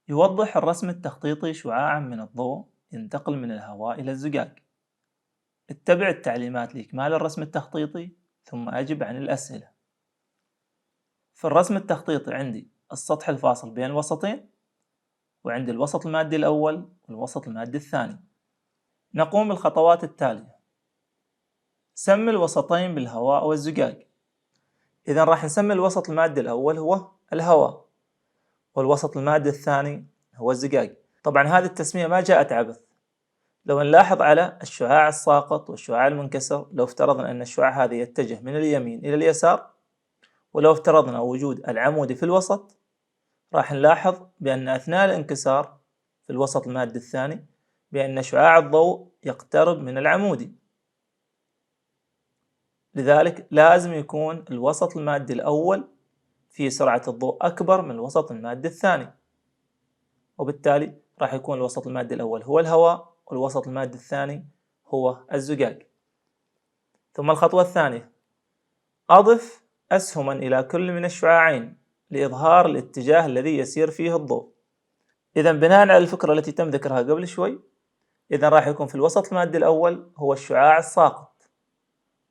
يوضح الرسم التخطيطي شعاعًا من الضوء ينتقل من الهواء إلى الزجاج. اتبع التعليمات لإكمال الرسم التخطيطي ثم أجب عن الأسئلة. في الرسم التخطيطي عندي السطح الفاصل بين الوسطين، وعندي الوسط المادي الأول والوسط المادي الثاني. نقوم بالخطوات التالية: سمي الوسطين بالهواء والزجاج. إذا راح نسمي الوسط المادي الأول هو الهواء، والوسط المادي الثاني هو الزجاج. طبعا هذه التسمية ما جاءت عبث. لو نلاحظ على الشعاع الساقط والشعاع المنكسر، لو افترضنا أن الشعاع هذا يتجه من اليمين إلى اليسار، ولو افترضنا وجود العمودي في الوسط، راح نلاحظ بأن أثناء الانكسار في الوسط المادي الثاني بأن شعاع الضوء يقترب من العمودي، لذلك لازم يكون الوسط المادي الأول فيه سرعة الضوء أكبر من الوسط المادي الثاني، وبالتالي راح يكون الوسط المادي الأول هو الهواء والوسط المادي الثاني هو الزجاج. ثم الخطوة الثانية: أضف أسهما إلى كل من الشعاعين لإظهار الاتجاه الذي يسير فيه الضوء. إذا بناء على الفكرة التي تم ذكرها قبل شوي، إذا راح يكون في الوسط المادي الأول هو الشعاع الساقط،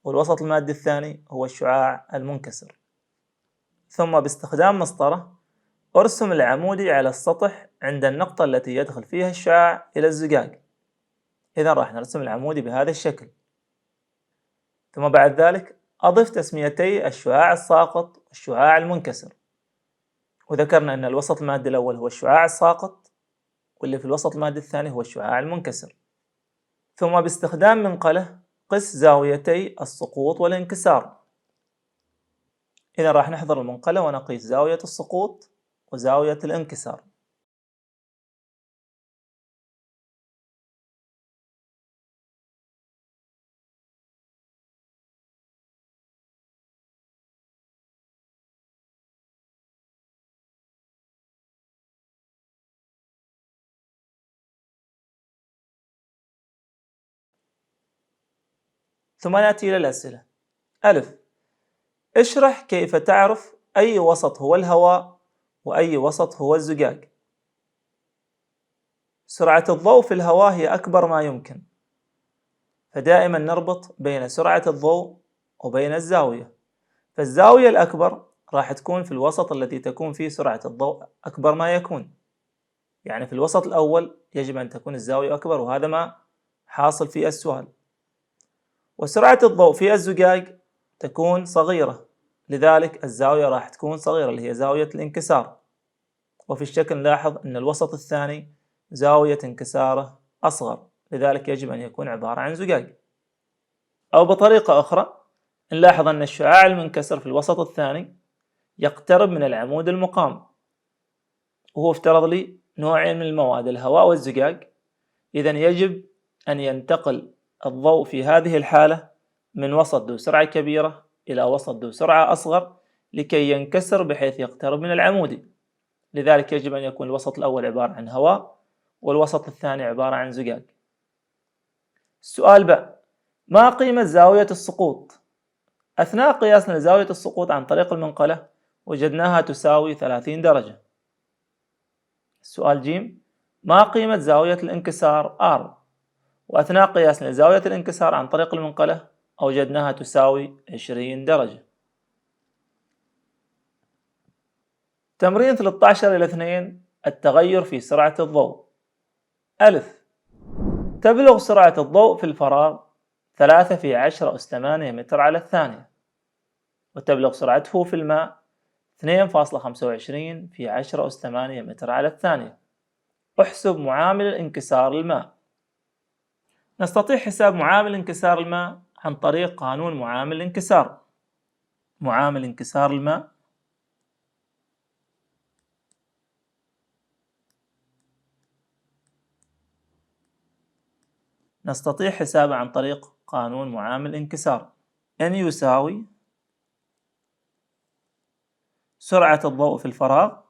والوسط المادي الثاني هو الشعاع المنكسر. ثم باستخدام مسطرة أرسم العمودي على السطح عند النقطة التي يدخل فيها الشعاع إلى الزجاج. إذا راح نرسم العمودي بهذا الشكل. ثم بعد ذلك أضف تسميتي الشعاع الساقط والشعاع المنكسر، وذكرنا أن الوسط المادي الأول هو الشعاع الساقط، واللي في الوسط المادي الثاني هو الشعاع المنكسر. ثم باستخدام منقلة قس زاويتي السقوط والانكسار. إذا راح نحضر المنقلة ونقيس زاوية السقوط وزاوية الانكسار. ثم نأتي إلى الأسئلة. ألف: اشرح كيف تعرف أي وسط هو الهواء وأي وسط هو الزجاج. سرعة الضوء في الهواء هي أكبر ما يمكن، فدائما نربط بين سرعة الضوء وبين الزاوية، فالزاوية الأكبر راح تكون في الوسط الذي تكون فيه سرعة الضوء أكبر ما يكون. يعني في الوسط الأول يجب أن تكون الزاوية أكبر، وهذا ما حاصل في السؤال. وسرعة الضوء في الزجاج تكون صغيرة، لذلك الزاوية راح تكون صغيرة اللي هي زاوية الانكسار. وفي الشكل نلاحظ أن الوسط الثاني زاوية انكساره أصغر، لذلك يجب أن يكون عبارة عن زجاج. أو بطريقة أخرى نلاحظ أن الشعاع المنكسر في الوسط الثاني يقترب من العمود المقام، وهو افترض لي نوعين من المواد الهواء والزجاج. إذا يجب أن ينتقل الضوء في هذه الحالة من وسط ذو سرعة كبيرة إلى وسط ذو سرعة أصغر لكي ينكسر بحيث يقترب من العمودي، لذلك يجب أن يكون الوسط الأول عبارة عن هواء والوسط الثاني عبارة عن زجاج. السؤال بقى: ما قيمة زاوية السقوط؟ أثناء قياسنا لزاوية السقوط عن طريق المنقلة وجدناها تساوي 30 درجة. السؤال جيم: ما قيمة زاوية الانكسار R؟ وأثناء قياسنا لزاوية الانكسار عن طريق المنقلة أوجدناها تساوي 20 درجة. تمرين 13/2: التغير في سرعة الضوء. ألف: تبلغ سرعة الضوء في الفراغ 3 في 10⁸ متر على الثانية، وتبلغ سرعته في الماء 2.25 في 10⁸ متر على الثانية. احسب معامل انكسار الماء. نستطيع حساب معامل انكسار الماء عن طريق قانون معامل الانكسار. معامل انكسار الماء نستطيع حسابه عن طريق قانون معامل الانكسار. N يساوي سرعة الضوء في الفراغ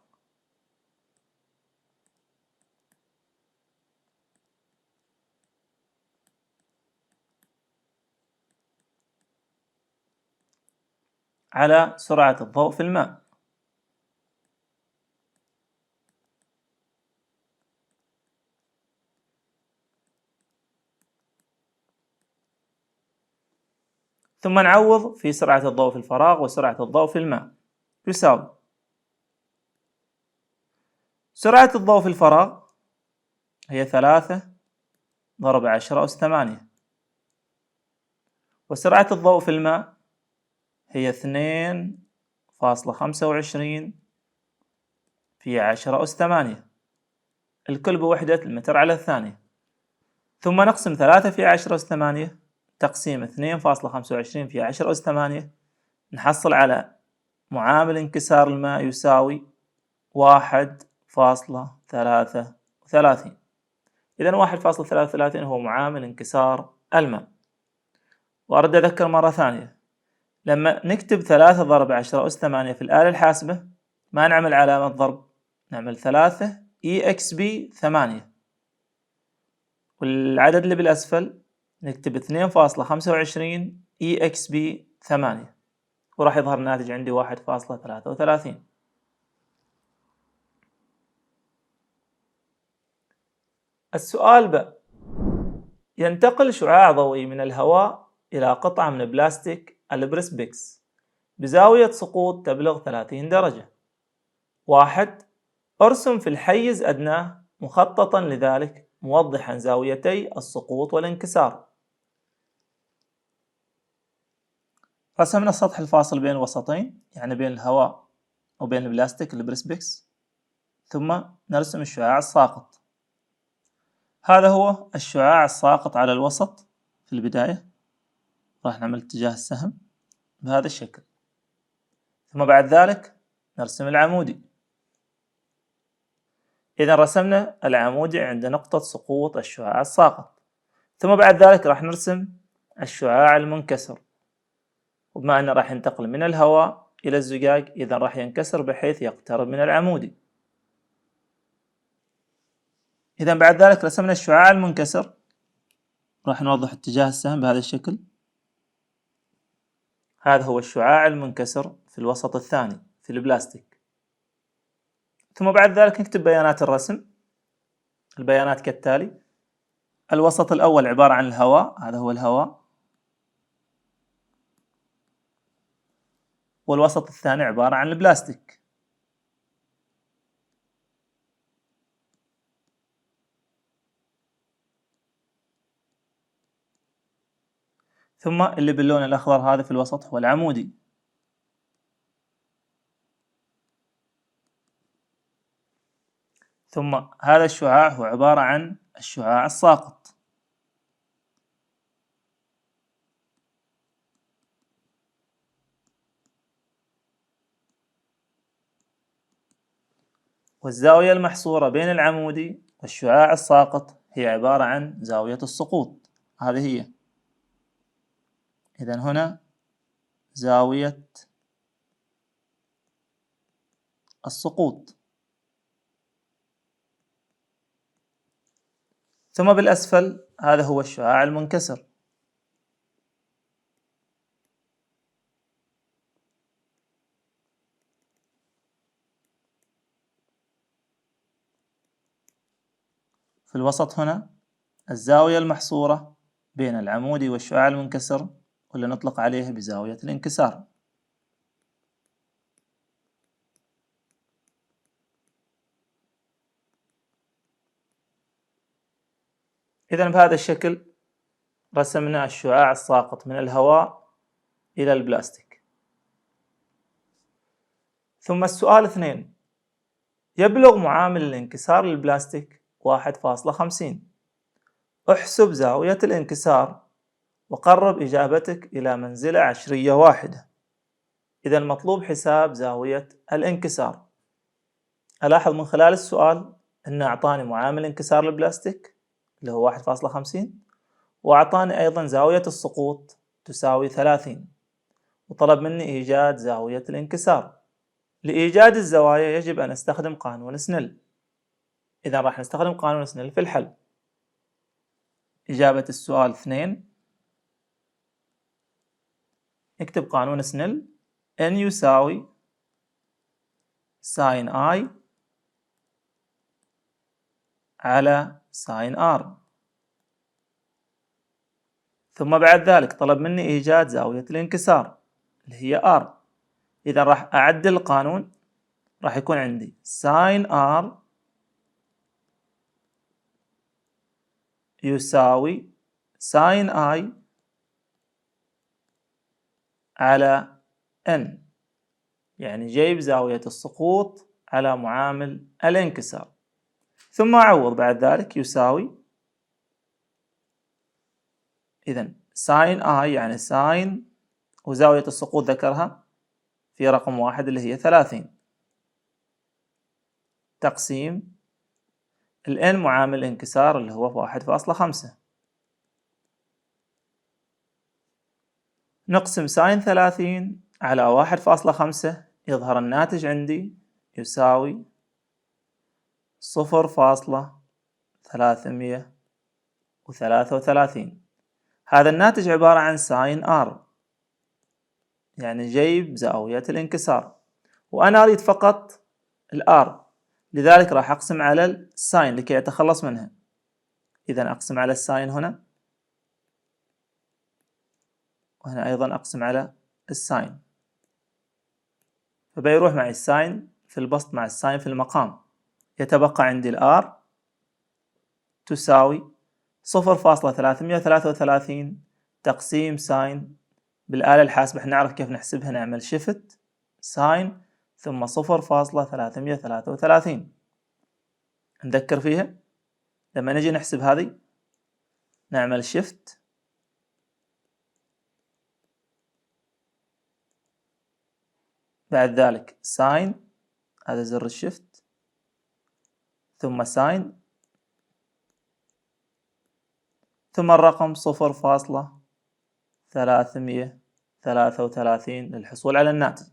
على سرعة الضوء في الماء. ثم نعوض في سرعة الضوء في الفراغ وسرعة الضوء في الماء. يساوي سرعة الضوء في الفراغ هي 3 ضرب 10 أس 8، وسرعة الضوء في الماء هي 2.25 في 10 أس 8، الكل بوحدة المتر على الثانية. ثم نقسم 3 في 10 أس 8 تقسيم 2.25 في 10 أس 8، نحصل على معامل انكسار الماء يساوي 1.33. إذا 1.33 هو معامل انكسار الماء. وأرد أذكر مرة ثانية، لما نكتب 3 ضرب 10 أس 8 في الآلة الحاسبة ما نعمل علامة ضرب، نعمل 3 EXP 8، والعدد اللي بالأسفل نكتب 2.25 EXP 8، وراح يظهر الناتج عندي 1.33. السؤال ب: ينتقل شعاع ضوئي من الهواء إلى قطعة من بلاستيك البرسبكس بزاوية سقوط تبلغ 30 درجة. 1. ارسم في الحيز أدناه مخططا لذلك موضحا زاويتي السقوط والانكسار. رسمنا السطح الفاصل بين الوسطين، يعني بين الهواء وبين البلاستيك البرسبكس، ثم نرسم الشعاع الساقط. هذا هو الشعاع الساقط على الوسط في البداية، راح نعمل اتجاه السهم بهذا الشكل، ثم بعد ذلك نرسم العمودي. إذا رسمنا العمودي عند نقطة سقوط الشعاع الساقط، ثم بعد ذلك راح نرسم الشعاع المنكسر، وبما أنه راح ينتقل من الهواء إلى الزجاج إذا راح ينكسر بحيث يقترب من العمودي. إذا بعد ذلك رسمنا الشعاع المنكسر، راح نوضح اتجاه السهم بهذا الشكل. هذا هو الشعاع المنكسر في الوسط الثاني في البلاستيك. ثم بعد ذلك نكتب بيانات الرسم. البيانات كالتالي: الوسط الأول عبارة عن الهواء، هذا هو الهواء، والوسط الثاني عبارة عن البلاستيك. ثم اللي باللون الأخضر هذا في الوسط هو العمودي. ثم هذا الشعاع هو عبارة عن الشعاع الساقط. والزاوية المحصورة بين العمودي والشعاع الساقط هي عبارة عن زاوية السقوط، هذه هي. إذن هنا زاوية السقوط. ثم بالأسفل هذا هو الشعاع المنكسر. في الوسط هنا الزاوية المحصورة بين العمودي والشعاع المنكسر، واللي نطلق عليه بزاوية الانكسار. إذن بهذا الشكل رسمنا الشعاع الساقط من الهواء إلى البلاستيك. ثم السؤال 2: يبلغ معامل الانكسار للبلاستيك 1.50. احسب زاوية الانكسار وقرب إجابتك إلى منزلة عشرية واحدة. إذا المطلوب حساب زاوية الانكسار. ألاحظ من خلال السؤال أنه أعطاني معامل انكسار البلاستيك اللي هو 1.50، وأعطاني أيضا زاوية السقوط تساوي 30، وطلب مني إيجاد زاوية الانكسار. لإيجاد الزوايا يجب أن أستخدم قانون سنيل. إذا راح نستخدم قانون سنيل في الحل. إجابة السؤال 2، نكتب قانون سنيل: N يساوي ساين I على ساين R. ثم بعد ذلك طلب مني إيجاد زاوية الانكسار اللي هي R. إذا راح أعدل القانون، راح يكون عندي ساين R يساوي ساين I على N، يعني جيب زاوية السقوط على معامل الانكسار. ثم أعوض بعد ذلك يساوي، إذا ساين I يعني ساين وزاوية السقوط ذكرها في رقم 1 اللي هي 30 تقسيم N معامل الانكسار اللي هو 1.5. نقسم ساين 30 على 1.5، يظهر الناتج عندي يساوي 0.333. هذا الناتج عبارة عن ساين R، يعني جيب زاوية الانكسار، وأنا أريد فقط الآر، لذلك راح أقسم على الساين لكي أتخلص منها. إذا أقسم على الساين هنا، وهنا أيضا أقسم على الساين، فبيروح معي الساين في البسط مع الساين في المقام، يتبقى عندي الآر تساوي 0.333 تقسيم ساين. بالآلة الحاسبة احنا نعرف كيف نحسبها، نعمل شيفت ساين ثم 0.333. نذكر فيها لما نجي نحسب هذه، نعمل شيفت بعد ذلك ساين، هذا زر الشيفت، ثم ساين، ثم الرقم 0.333 للحصول على الناتج.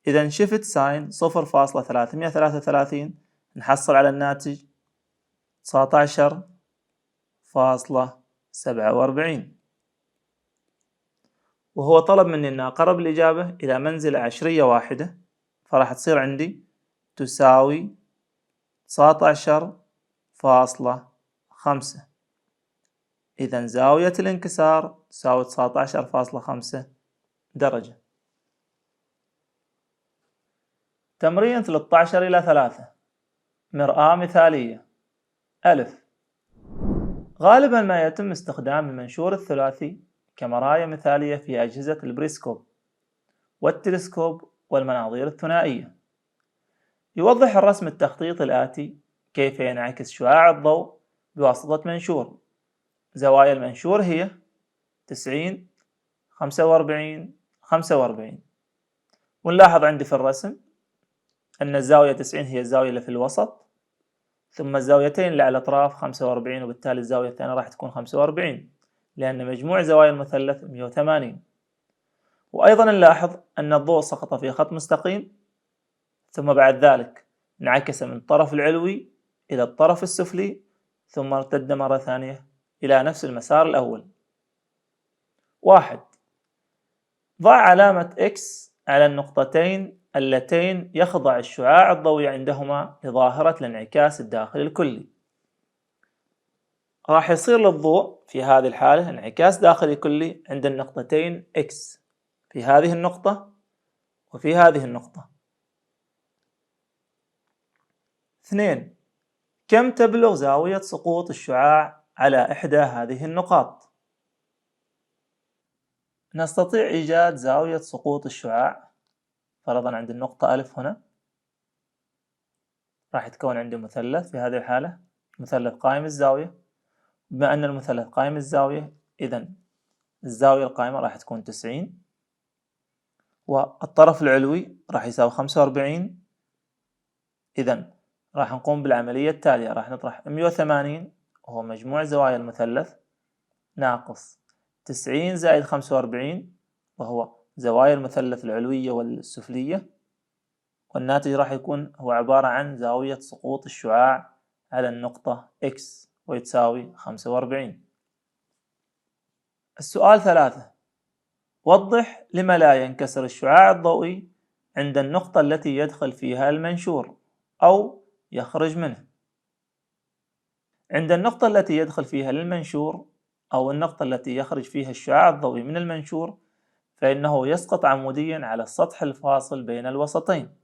إذا شيفت ساين 0.333 نحصل على الناتج 19.47، وهو طلب مني أن أقرب الإجابة إلى منزلة عشرية واحدة، فراح تصير عندي تساوي 19.5. إذا زاوية الانكسار تساوي 19.5 درجة. تمرين 13/3 مرآة مثالية. ألف، غالبا ما يتم استخدام المنشور الثلاثي كمراية مثالية في أجهزة البريسكوب والتلسكوب والمناظير الثنائية. يوضح الرسم التخطيط الآتي كيف ينعكس شعاع الضوء بواسطة منشور. زوايا المنشور هي 90 45 45. ونلاحظ عندي في الرسم أن الزاوية 90 هي الزاوية اللي في الوسط، ثم الزاويتين اللي على الأطراف 45، وبالتالي الزاوية الثانية راح تكون 45 لأن مجموع زوايا المثلث 180. وأيضا نلاحظ أن الضوء سقط في خط مستقيم، ثم بعد ذلك انعكس من الطرف العلوي إلى الطرف السفلي، ثم ارتد مرة ثانية إلى نفس المسار الأول. 1. ضع علامة X على النقطتين اللتين يخضع الشعاع الضوئي عندهما لظاهرة الانعكاس الداخلي الكلي. راح يصير للضوء في هذه الحالة انعكاس داخلي كلي عند النقطتين X، في هذه النقطة وفي هذه النقطة. 2. كم تبلغ زاوية سقوط الشعاع على إحدى هذه النقاط؟ نستطيع إيجاد زاوية سقوط الشعاع فرضا عند النقطة ألف هنا، راح تكون عندي مثلث في هذه الحالة، مثلث قائم الزاوية. بما أن المثلث قائم الزاوية، إذن الزاوية القائمة راح تكون 90، والطرف العلوي راح يساوي 45. إذن راح نقوم بالعملية التالية، راح نطرح 180 وهو مجموع زوايا المثلث ناقص 90 زائد 45 وهو زوايا المثلث العلوية والسفلية، والناتج راح يكون هو عبارة عن زاوية سقوط الشعاع على النقطة X ويتساوي 45. السؤال 3. وضح لما لا ينكسر الشعاع الضوئي عند النقطة التي يدخل فيها المنشور أو يخرج منه. عند النقطة التي يدخل فيها المنشور أو النقطة التي يخرج فيها الشعاع الضوئي من المنشور، فإنه يسقط عموديا على السطح الفاصل بين الوسطين،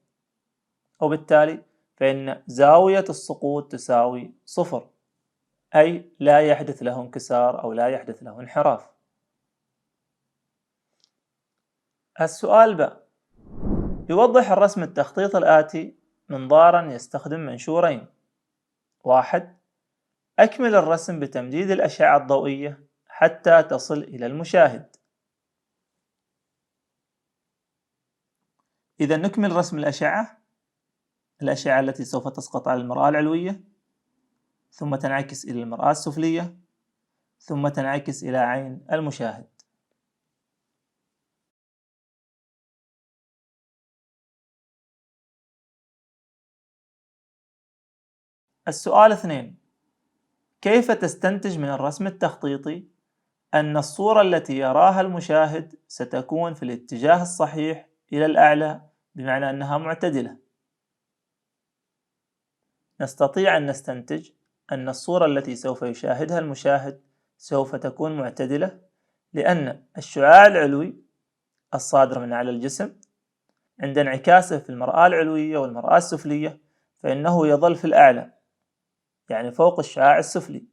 وبالتالي فإن زاوية السقوط تساوي 0، أي لا يحدث له انكسار أو لا يحدث له انحراف. السؤال ب: يوضح الرسم التخطيط الآتي منظارا يستخدم منشورين. 1. أكمل الرسم بتمديد الأشعة الضوئية حتى تصل إلى المشاهد. إذا نكمل رسم الأشعة التي سوف تسقط على المرآة العلوية، ثم تنعكس إلى المرآة السفلية، ثم تنعكس إلى عين المشاهد. السؤال 2. كيف تستنتج من الرسم التخطيطي أن الصورة التي يراها المشاهد ستكون في الاتجاه الصحيح إلى الأعلى، بمعنى أنها معتدلة؟ نستطيع أن نستنتج أن الصورة التي سوف يشاهدها المشاهد سوف تكون معتدلة، لأن الشعاع العلوي الصادر من أعلى الجسم عند انعكاسه في المرآة العلوية والمرآة السفلية فإنه يظل في الأعلى، يعني فوق الشعاع السفلي،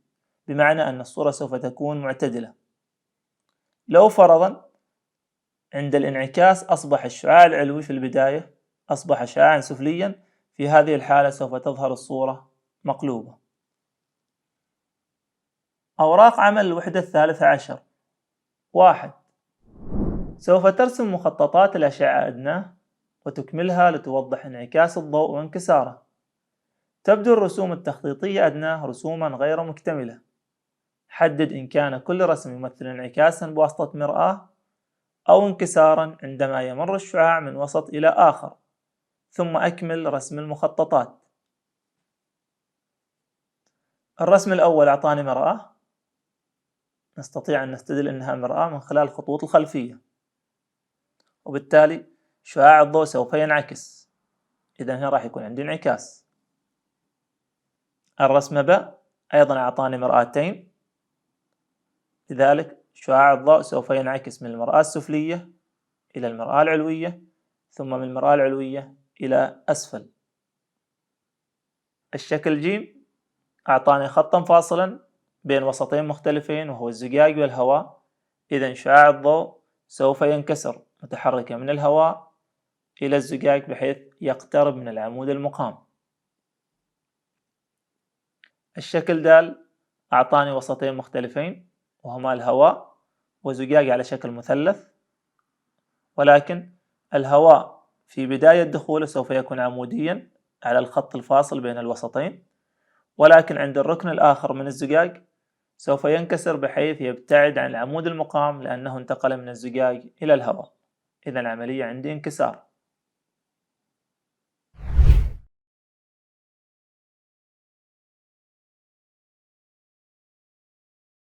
بمعنى أن الصورة سوف تكون معتدلة. لو فرضا عند الانعكاس أصبح الشعاع العلوي في البداية أصبح شعاعا سفليا، في هذه الحالة سوف تظهر الصورة مقلوبة. أوراق عمل الوحدة 13. 1. سوف ترسم مخططات الأشعة أدناه وتكملها لتوضح انعكاس الضوء وانكساره. تبدو الرسوم التخطيطية أدناه رسوما غير مكتملة. حدد إن كان كل رسم يمثل انعكاسا بواسطة مرآة أو انكسارا عندما يمر الشعاع من وسط إلى آخر، ثم أكمل رسم المخططات. الرسم الأول أعطاني مرآة، نستطيع أن نستدل أنها مرآة من خلال الخطوط الخلفية، وبالتالي شعاع الضوء سوف ينعكس، إذا هنا راح يكون عندي انعكاس. الرسم ب أيضا أعطاني مرآتين، لذلك شعاع الضوء سوف ينعكس من المرآة السفلية إلى المرآة العلوية، ثم من المرآة العلوية إلى أسفل. الشكل ج أعطاني خطا فاصلا بين وسطين مختلفين وهو الزجاج والهواء، إذا شعاع الضوء سوف ينكسر متحركا من الهواء إلى الزجاج بحيث يقترب من العمود المقام. الشكل د أعطاني وسطين مختلفين وهما الهواء وزجاج على شكل مثلث، ولكن الهواء في بداية دخوله سوف يكون عموديا على الخط الفاصل بين الوسطين، ولكن عند الركن الآخر من الزجاج سوف ينكسر بحيث يبتعد عن العمود المقام لأنه انتقل من الزجاج إلى الهواء، إذا العملية عندي انكسار.